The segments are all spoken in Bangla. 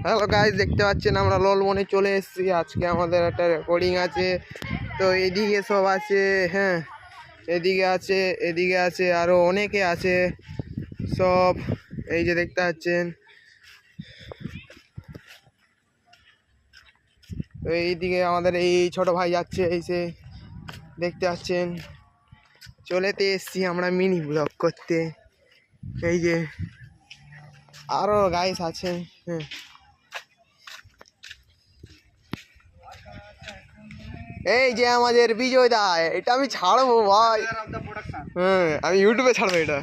হ্যালো গাইস, দেখতে পাচ্ছেন আমরা ললবনে চলে এসেছি। আজকে আমাদের একটা রেকর্ডিং আছে, তো এদিকে সব আছে। হ্যাঁ, এদিকে আছে আরো অনেকে আছে সব। এই যে দেখতে পাচ্ছেন, তো এইদিকে আমাদের এই ছোট ভাই যাচ্ছে, এই যে দেখতে পাচ্ছেন। চলেতে এসছি আমরা মিনি ব্লগ করতে। এই যে আরো গাইস আছে। হ্যাঁ, এই যে আমাদের বিজয় দা, এটা আমি ছাড়বো ভাই। হ্যাঁ, আমি ইউটিউবে ছাড়বো এটা।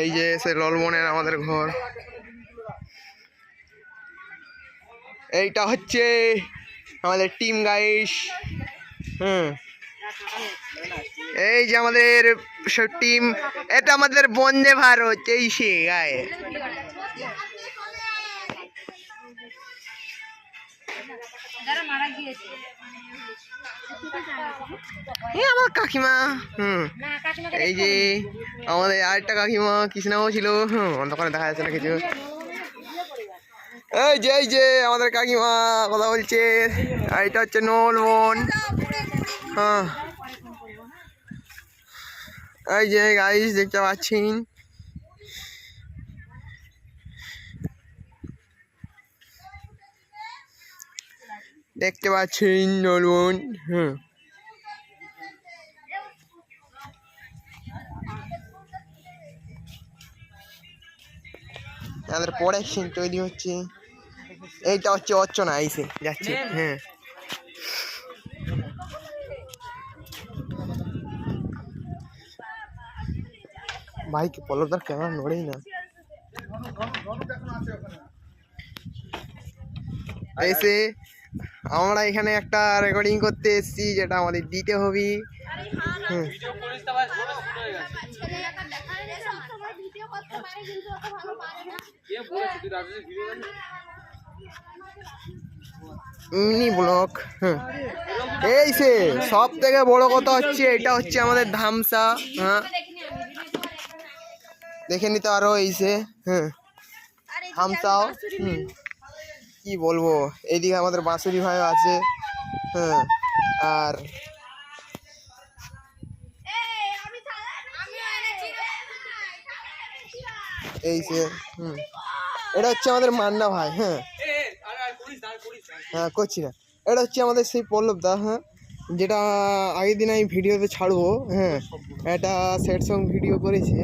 এই যে সে ললবনের আমাদের ঘর। এইটা হচ্ছে আমাদের টিম গাইস। হ্যাঁ, এই যে আমাদের সব টিম, এটা আমাদের বন্দে ভারত। এই সে গায়ে আমার কাকিমা। এই যে আমাদের আরেকটা কাকিমা কৃষ্ণাও ছিল। অন্ধকারে দেখা যাচ্ছে না কিছু। এই যে আমাদের কাকিমা কথা বলছে। এটা হচ্ছে নলবন। হ্যাঁ, এই যে গাইস দেখতে পাচ্ছেন। নলবন। হ্যাঁ, আমাদের পরে সিন তৈরি হচ্ছে। এইটা হচ্ছে অর্চনা, আইসে যাচ্ছে। হ্যাঁ, ভাই কি পলদার ক্যামেরা নড়েই না। এসে আমরা এখানে একটা রেকর্ডিং করতে এসেছি, যেটা আমাদের দিতে হবে। Mini blog. হ্যাঁ, এই সে সব থেকে বড় কথা হচ্ছে, এটা হচ্ছে আমাদের ধামসা। হ্যাঁ, দেখে নিতে আরো এইসে। হ্যাঁ, ধামসাও। কি বলবো, এইদিকে আমাদের বাঁশুরি ভাইও আছে। হ্যাঁ, আর এই যে এটা হচ্ছে আমাদের মান্না ভাই। হ্যাঁ, হ্যাঁ করছি না। এটা হচ্ছে আমাদের সেই পল্লব দা। হ্যাঁ, যেটা আগের দিন আমি ভিডিওতে ছাড়বো। হ্যাঁ, একটা স্যাড সং ভিডিও করেছে,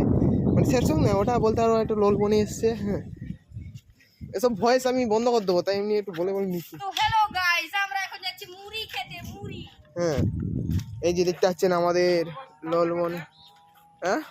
মানে স্যাড সং না, ওটা বলতে আরো একটা লোল বনে এসছে। হ্যাঁ, এসব ভয়েস আমি বন্ধ করে দেবো, তাই এমনি একটু বলে নিচ্ছি। হ্যাঁ, এই যে দেখতে পাচ্ছেন আমাদের ললবন। হ্যাঁ।